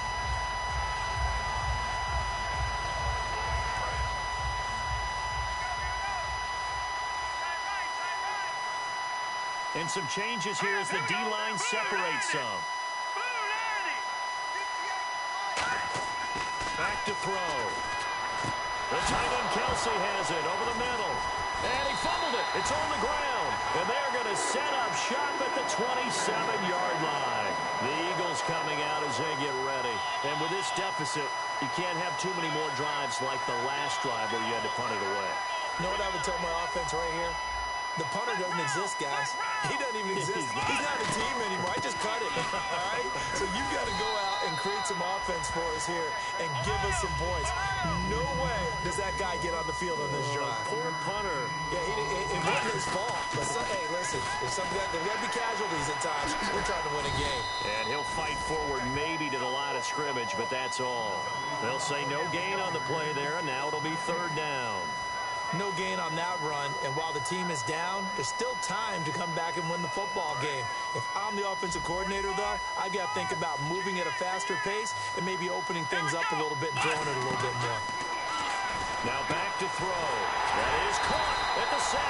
And some changes here as the D-line separates some. Back to throw. The tight end Kelsey has it over the middle. And he fumbled it. It's on the ground. And they're going to set up shop at the 27-yard line. The Eagles coming out as they get ready. And with this deficit, you can't have too many more drives like the last drive where you had to punt it away. You know what I would tell my offense right here? The punter doesn't exist, guys. He doesn't even exist. He's not a team anymore. I just cut it, all right? So you've got to go out and create some offense for us here and give us some points. No way does that guy get on the field on this drive. Poor punter. Yeah, it wasn't his fault. But hey, listen, there's got to be casualties at times. We're trying to win a game. And he'll fight forward maybe to the line of scrimmage, but that's all. They'll say no gain on the play there, and now it'll be 3rd down. No gain on that run, and while the team is down, there's still time to come back and win the football game. If I'm the offensive coordinator, though, I've got to think about moving at a faster pace and maybe opening things up a little bit and throwing it a little bit more. Now back to throw. That is caught at the 7.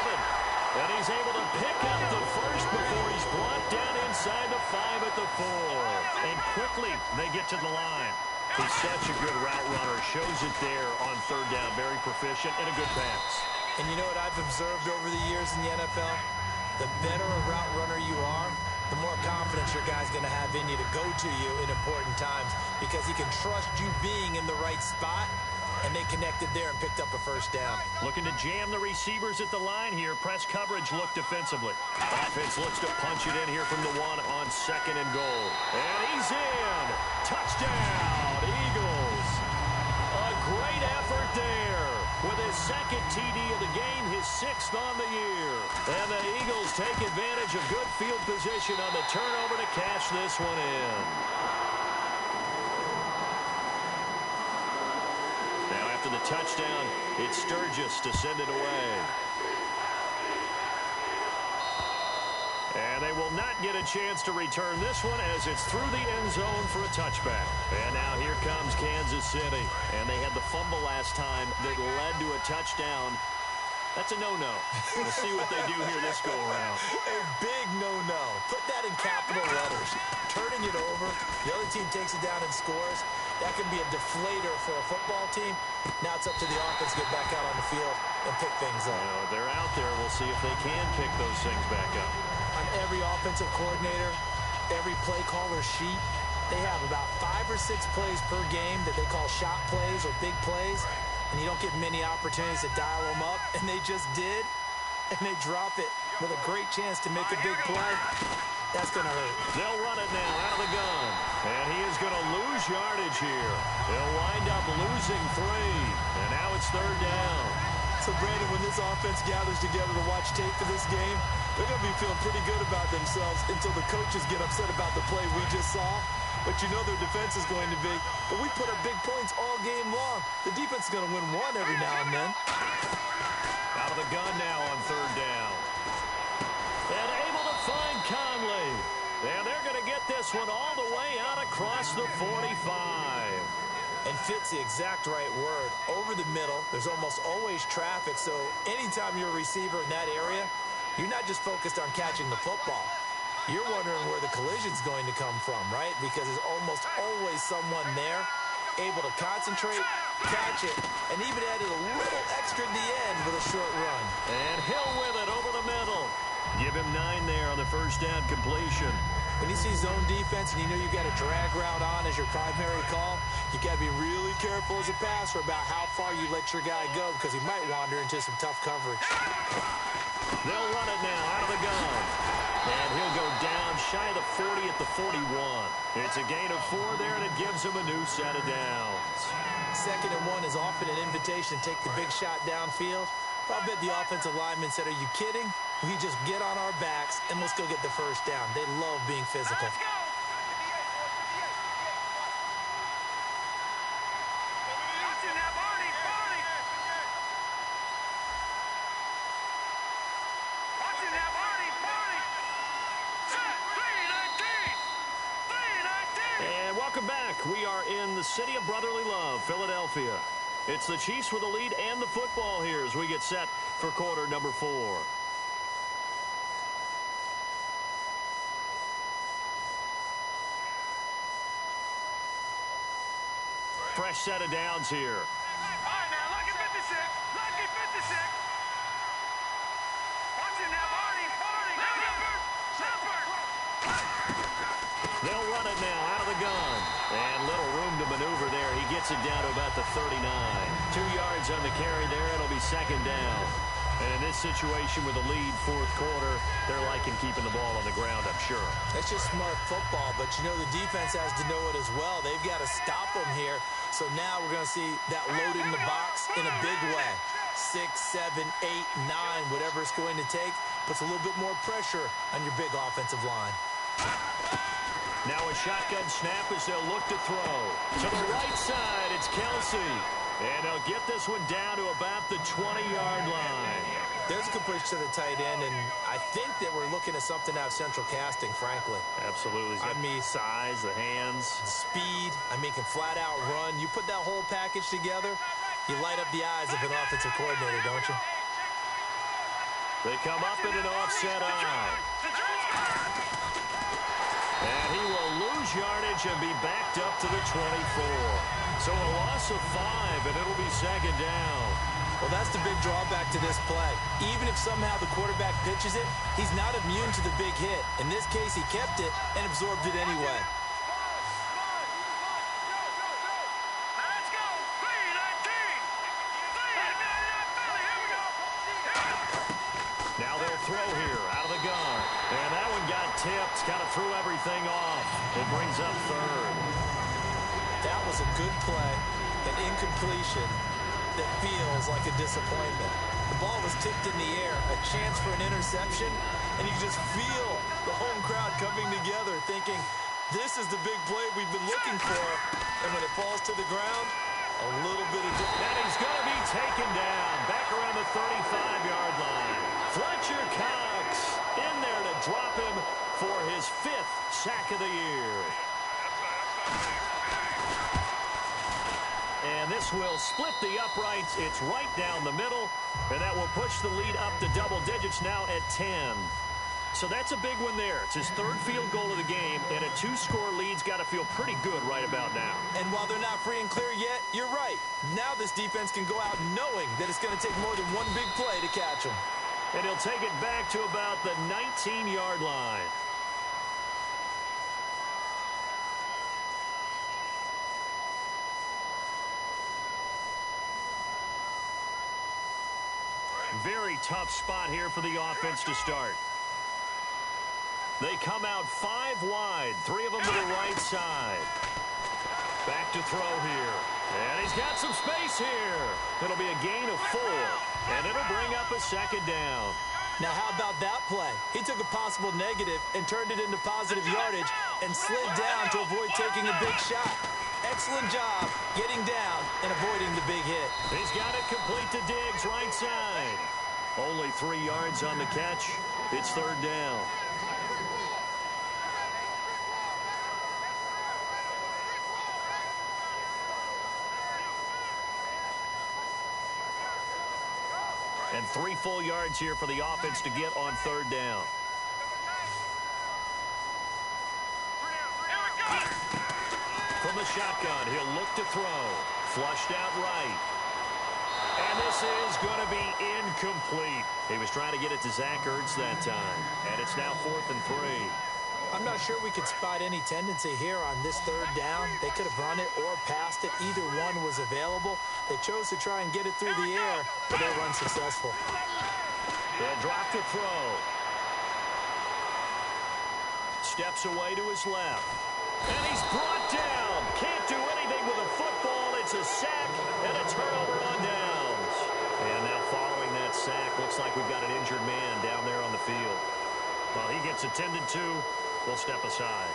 And he's able to pick up the first before he's brought down inside the 5 at the 4. And quickly, they get to the line. He's such a good route runner. Shows it there on 3rd down. Very proficient and a good pass. And you know what I've observed over the years in the NFL? The better a route runner you are, the more confidence your guy's going to have in you to go to you in important times because he can trust you being in the right spot and they connected there and picked up a first down. Looking to jam the receivers at the line here. Press coverage look defensively. Offense looks to punch it in here from the 1 on 2nd and goal. And he's in. Touchdown, Eagles. A great effort there. With his 2nd TD of the game, his 6th on the year. And the Eagles take advantage of good field position on the turnover to cash this one in. Now after the touchdown, it's Sturgis to send it away. And they will not get a chance to return this one as it's through the end zone for a touchback. And now here comes Kansas City. And they had the fumble last time that led to a touchdown. That's a no-no. We'll see what they do here this go-around. A big no-no. Put that in capital letters. Turning it over, the other team takes it down and scores. That can be a deflator for a football team. Now it's up to the offense to get back out on the field and pick things up. You know, they're out there. We'll see if they can pick those things back up. On every offensive coordinator, every play caller sheet, they have about 5 or 6 plays per game that they call shot plays or big plays. And you don't get many opportunities to dial them up, and they just did, and they drop it with a great chance to make a big play. That's going to hurt. They'll run it now out of the gun, and he is going to lose yardage here. He'll wind up losing 3, and now it's 3rd down. So, Brandon, when this offense gathers together to watch tape for this game, they're going to be feeling pretty good about themselves until the coaches get upset about the play we just saw. But you know their defense is going to be. But we put up big points all game long. The defense is going to win one every now and then. Out of the gun now on 3rd down. And able to find Conley. And they're going to get this one all the way out across the 45. And fit's the exact right word. Over the middle, there's almost always traffic. So anytime you're a receiver in that area, you're not just focused on catching the football. You're wondering where the collision's going to come from, right? Because there's almost always someone there able to concentrate, catch it, and even added a little extra at the end with a short run. And Hill with it over the middle. Give him 9 there on the first down completion. When you see zone defense and you know you've got a drag route on as your primary call, you got to be really careful as a passer about how far you let your guy go because he might wander into some tough coverage. They'll run it now out of the gun. And he'll go down shy of the 40 at the 41. It's a gain of 4 there, and it gives him a new set of downs. 2nd and 1 is often an invitation to take the big shot downfield. I'll bet the offensive lineman said, are you kidding? We just get on our backs, and let's go get the first down. They love being physical. Let's go. Watching that, Barney. Watching that, Barney. Set, 3-19. And welcome back. We are in the city of brotherly love, Philadelphia. It's the Chiefs with the lead and the football here as we get set for quarter number 4. Fresh set of downs here. All right, now, lucky 56. Lucky 56. Watching that, Barney. Leopard. They'll run it now out of the gun. And little room to maneuver there. He gets it down to about the 39. 2 yards on the carry there. It'll be 2nd down. And in this situation with a lead 4th quarter, they're liking keeping the ball on the ground, I'm sure. That's just smart football, but you know the defense has to know it as well. They've got to stop them here. So now we're going to see that loading the box in a big way. 6, 7, 8, 9, whatever it's going to take, puts a little bit more pressure on your big offensive line. Now a shotgun snap as they'll look to throw. To the right side, it's Kelsey. And they'll get this one down to about the 20-yard line. There's a good push to the tight end, and I think that we're looking at something out of central casting, frankly. Absolutely. I mean, size, the hands. Speed. I mean, can flat out run. You put that whole package together, you light up the eyes of an offensive coordinator, don't you? They come up in an offset eye. And he will lose yardage and be backed up to the 24. So a loss of 5, and it'll be 2nd down. Well, that's the big drawback to this play. Even if somehow the quarterback pitches it, he's not immune to the big hit. In this case, he kept it and absorbed it anyway. Let's go. 3-19. kind of threw everything off. It brings up third. That was a good play, an incompletion that feels like a disappointment. The ball was tipped in the air, a chance for an interception, and you just feel the home crowd coming together thinking, this is the big play we've been looking for. And when it falls to the ground, a little bit of... And he's going to be taken down back around the 35-yard line. Fletcher Cox in there to drop him for his 5th sack of the year. And this will split the uprights. It's right down the middle, and that will push the lead up to double digits now at 10. So that's a big one there. It's his 3rd field goal of the game, and a 2-score lead's got to feel pretty good right about now. And while they're not free and clear yet, you're right. Now this defense can go out knowing that it's going to take more than one big play to catch him. And he'll take it back to about the 19-yard line. Very tough spot here for the offense to start. They come out 5 wide, 3 of them to the right side. Back to throw here. And he's got some space here. It'll be a gain of 4, and it'll bring up a 2nd down. Now, how about that play? He took a possible negative and turned it into positive yardage and slid down to avoid taking a big shot. Excellent job getting down and avoiding the big hit. He's got it complete to Diggs, right side. Only 3 yards on the catch. It's 3rd down. And 3 full yards here for the offense to get on 3rd down. From the shotgun, he'll look to throw. Flushed out right. And this is going to be incomplete. He was trying to get it to Zach Ertz that time. And it's now 4th and 3. I'm not sure we could spot any tendency here on this 3rd down. They could have run it or passed it. Either one was available. They chose to try and get it through the air, but they were unsuccessful. They'll drop to throw. Steps away to his left. And he's brought down. Can't do anything with a football. It's a sack and a turnover on downs. And now following that sack, looks like we've got an injured man down there on the field. Well, he gets attended to. We'll step aside.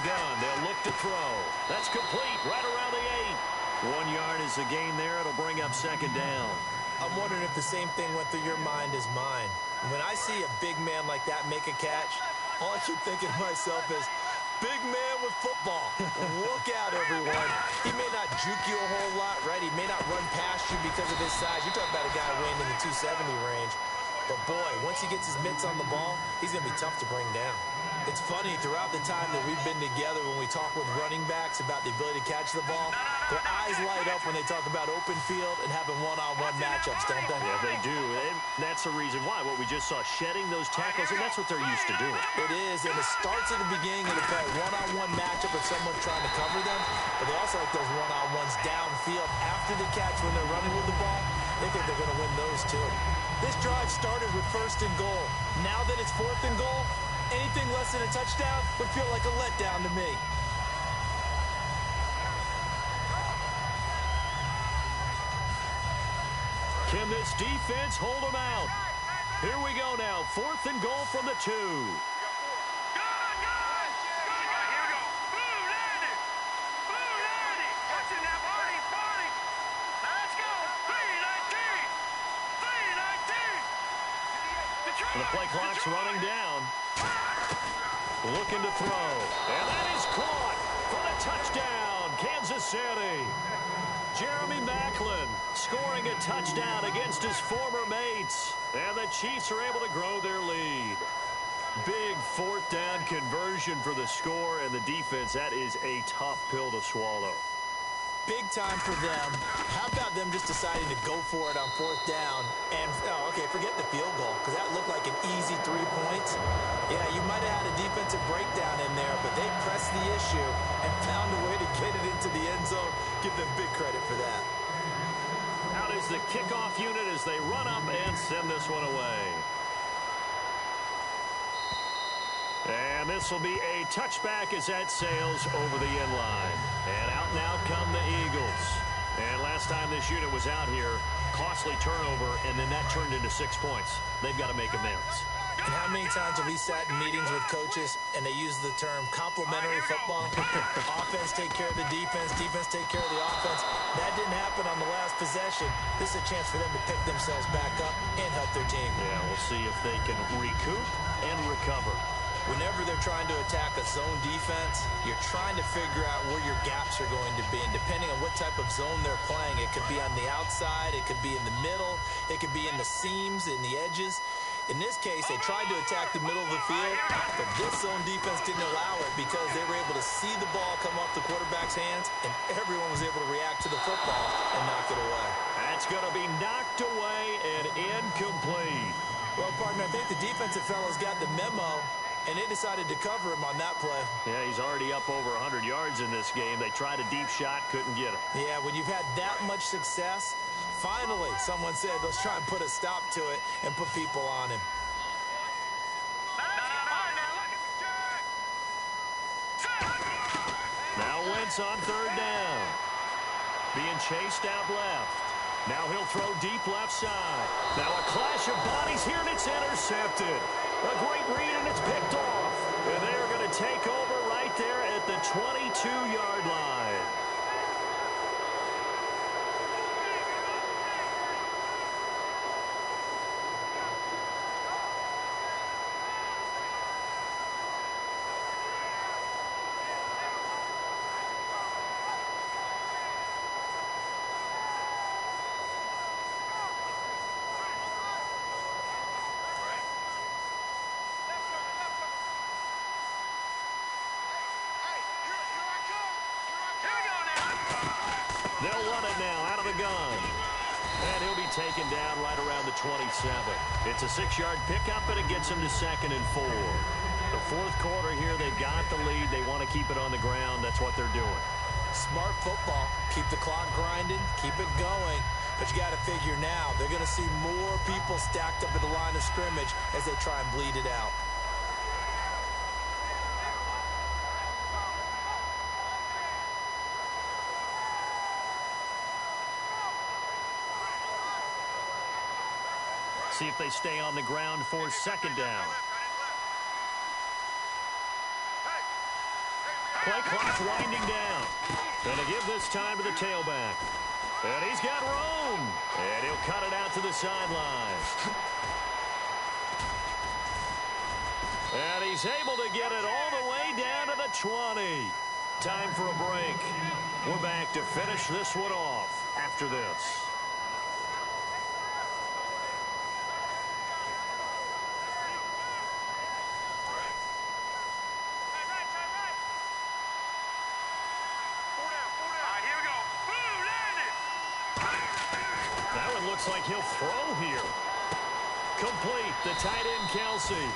Gun. They'll look to throw. That's complete right around the 8. 1 yard is the gain there. It'll bring up 2nd down. I'm wondering if the same thing went through your mind as mine. When I see a big man like that make a catch, all I keep thinking to myself is, big man with football. Look out, everyone. He may not juke you a whole lot, right? He may not run past you because of his size. You're talking about a guy weighing in the 270 range. But, boy, once he gets his mitts on the ball, he's going to be tough to bring down. It's funny, throughout the time that we've been together, when we talk with running backs about the ability to catch the ball, their eyes light up when they talk about open field and having one-on-one matchups, don't they? Yeah, they do. And that's the reason why. What we just saw, shedding those tackles, and that's what they're used to doing. It is, and it starts at the beginning of the play. One-on-one matchup with someone trying to cover them, but they also like those one-on-ones downfield after the catch when they're running with the ball. They think they're going to win those, too. This drive started with 1st and goal. Now that it's 4th and goal, anything less than a touchdown would feel like a letdown to me. Can this defense hold them out? Here we go now. 4th and goal from the 2. The play clock's running down. Looking to throw. And that is caught for the touchdown, Kansas City. Jeremy Maclin scoring a touchdown against his former mates. And the Chiefs are able to grow their lead. Big fourth down conversion for the score, and the defense, that is a tough pill to swallow. Big time for them. How about them just deciding to go for it on fourth down? And, forget the field goal, because that looked like an easy 3 points. Yeah, you might have had a defensive breakdown in there, but they pressed the issue and found a way to get it into the end zone. Give them big credit for that. Out is the kickoff unit as they run up and send this one away. And this will be a touchback as that sails over the end line. And out now come the Eagles. And last time this unit was out here, costly turnover, and then that turned into 6 points. They've got to make amends. And how many times have we sat in meetings with coaches and they use the term complementary football? Offense take care of the defense, defense take care of the offense. That didn't happen on the last possession. This is a chance for them to pick themselves back up and help their team. Yeah, we'll see if they can recoup and recover. Whenever they're trying to attack a zone defense, you're trying to figure out where your gaps are going to be. And depending on what type of zone they're playing, it could be on the outside, it could be in the middle, it could be in the seams, in the edges. In this case, they tried to attack the middle of the field, but this zone defense didn't allow it because they were able to see the ball come off the quarterback's hands, and everyone was able to react to the football and knock it away. That's going to be knocked away and incomplete. Well, partner, I think the defensive fellows got the memo, and they decided to cover him on that play. Yeah, he's already up over 100 yards in this game. They tried a deep shot, couldn't get it. Yeah, when you've had that much success, finally someone said, let's try and put a stop to it and put people on him. Now Wentz on third down. Being chased out left. Now he'll throw deep left side. Now a clash of bodies here, and it's intercepted. A great read, and it's picked off. And they are going to take over right there at the 22-yard line. They'll run it now out of the gun. And he'll be taken down right around the 27. It's a 6-yard pickup, and it gets him to 2nd and 4. The fourth quarter here, they've got the lead. They want to keep it on the ground. That's what they're doing. Smart football. Keep the clock grinding. Keep it going. But you got to figure now, they're going to see more people stacked up at the line of scrimmage as they try and bleed it out. See if they stay on the ground for 2nd down. Play clock winding down. And to give this time to the tailback. And he's got room. And he'll cut it out to the sideline. And he's able to get it all the way down to the 20. Time for a break. We're back to finish this one off after this. Looks like he'll throw here. Complete. The tight end, Kelsey.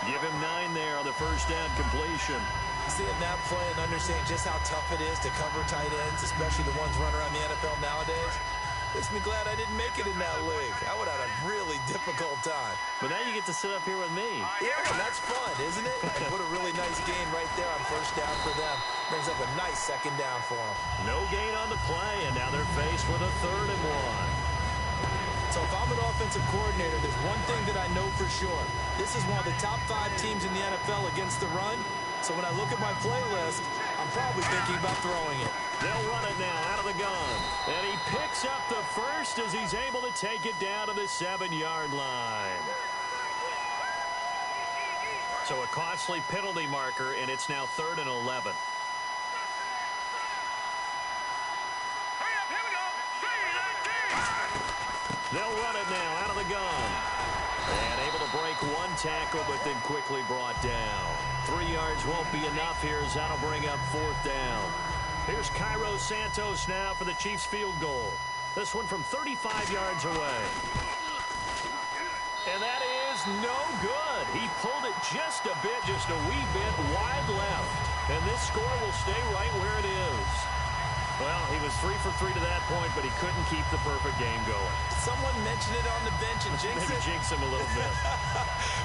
Give him 9 there on the first down completion. Seeing that play and understanding just how tough it is to cover tight ends, especially the ones running around the NFL nowadays, makes me glad I didn't make it in that league. I would have had a really difficult time. But now you get to sit up here with me. Yeah, that's fun, isn't it? And put a really nice gain right there on first down for them. Brings up a nice 2nd down for them. No gain on the play, and now they're faced with a 3rd and 1. So if I'm an offensive coordinator, there's one thing that I know for sure. This is one of the top 5 teams in the NFL against the run. So when I look at my playlist, I'm probably thinking about throwing it. They'll run it now out of the gun. And he picks up the first as he's able to take it down to the 7-yard line. So a costly penalty marker, and it's now 3rd and 11. Hurry up, here we go. backfield now, out of the gun. And able to break one tackle, but then quickly brought down. 3 yards won't be enough here as that'll bring up 4th down. Here's Cairo Santos now for the Chiefs field goal. This one from 35 yards away. And that is no good. He pulled it just a bit, just a wee bit wide left. And this score will stay right where it is. Well, he was 3 for 3 to that point, but he couldn't keep the perfect game going. Someone mentioned it on the bench and jinxed Maybe it. jinx him a little bit.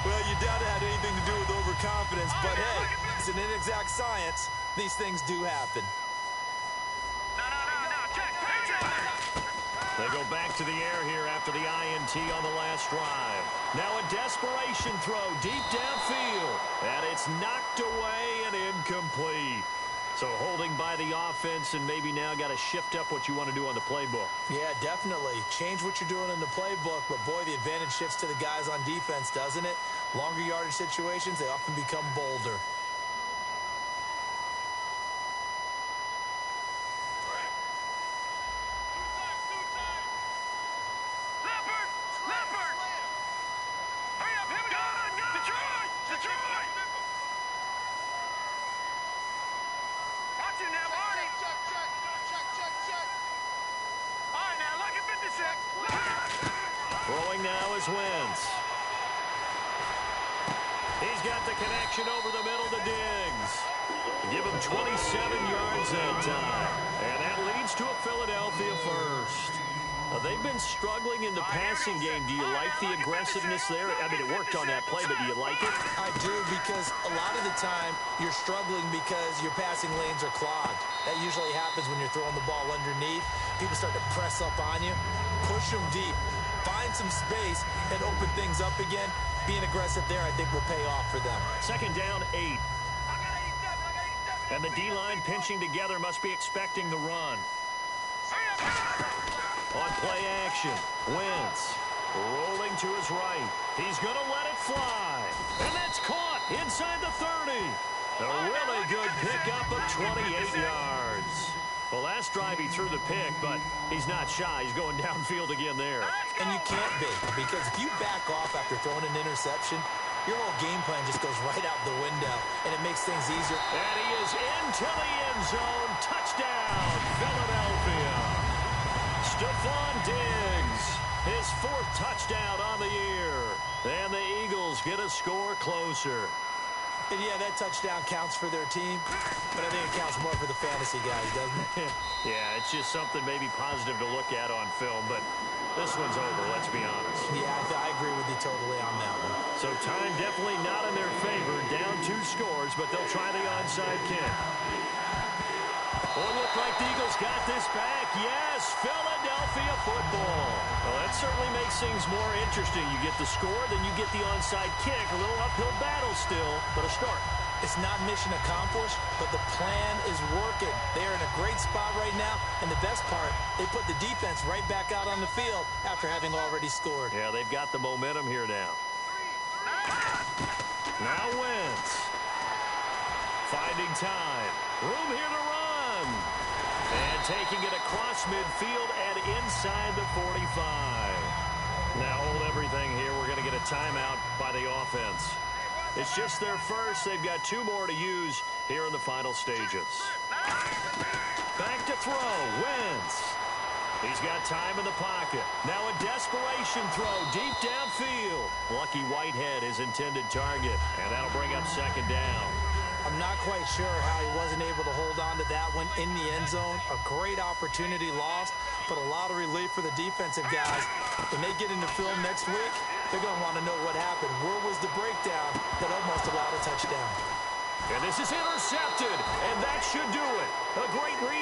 Well, you doubt it had anything to do with overconfidence, but hey, it's an inexact science. These things do happen. No. Check. Patrick. They go back to the air here after the INT on the last drive. Now a desperation throw deep downfield. And it's knocked away and incomplete. So holding by the offense, and maybe now got to shift up what you want to do on the playbook. Yeah, definitely. Change what you're doing in the playbook, but boy, the advantage shifts to the guys on defense, doesn't it? Longer yardage situations, they often become bolder. Leopard! Hurry up, here we go! Detroit! Watch it now, Arnie! Check. All right, now, look at 56. Throwing now is Wentz. He's got the connection over the middle to Diggs. Give him 27 yards that time. And that leads to a Philadelphia first. They've been struggling in the passing game. Do you like the aggressiveness there? I mean, it worked on that play, but do you like it? I do, because a lot of the time you're struggling because your passing lanes are clogged. That usually happens when you're throwing the ball underneath. People start to press up on you. Push them deep. Find some space and open things up again. Being aggressive there, I think, will pay off for them. 2nd down, 8. And the D-line pinching together must be expecting the run. On play action, Wentz rolling to his right. He's going to let it fly. And that's caught inside the 30. A really good pickup of 28 yards. Well, last drive he threw the pick, but he's not shy. He's going downfield again there. And you can't be, because if you back off after throwing an interception, your whole game plan just goes right out the window, and it makes things easier. And he is into the end zone. Touchdown, Philadelphia. Stephon Diggs, his 4th touchdown on the year. And the Eagles get a score closer. And yeah, that touchdown counts for their team, but I think it counts more for the fantasy guys, doesn't it? Yeah, it's just something maybe positive to look at on film, but this one's over, let's be honest. Yeah, I agree with you totally on that one. So time definitely not in their favor. Down 2 scores, but they'll try the onside kick. Oh, it looked like the Eagles got this back. Yes, Philadelphia football. Well, that certainly makes things more interesting. You get the score, then you get the onside kick. A little uphill battle still, but a start. It's not mission accomplished, but the plan is working. They're in a great spot right now, and the best part, they put the defense right back out on the field after having already scored. Yeah, they've got the momentum here now. Now Wentz. Finding time. Room here to run. And taking it across midfield and inside the 45. Now hold everything here. We're going to get a timeout by the offense. It's just their first. They've got 2 more to use here in the final stages. Back to throw. Wentz. He's got time in the pocket. Now a desperation throw deep downfield. Lucky Whitehead, his intended target. And that'll bring up 2nd down. I'm not quite sure how he wasn't able to hold on to that one in the end zone. A great opportunity lost, but a lot of relief for the defensive guys. When they get into film next week, they're going to want to know what happened. Where was the breakdown that almost allowed a touchdown? And this is intercepted, and that should do it. A great read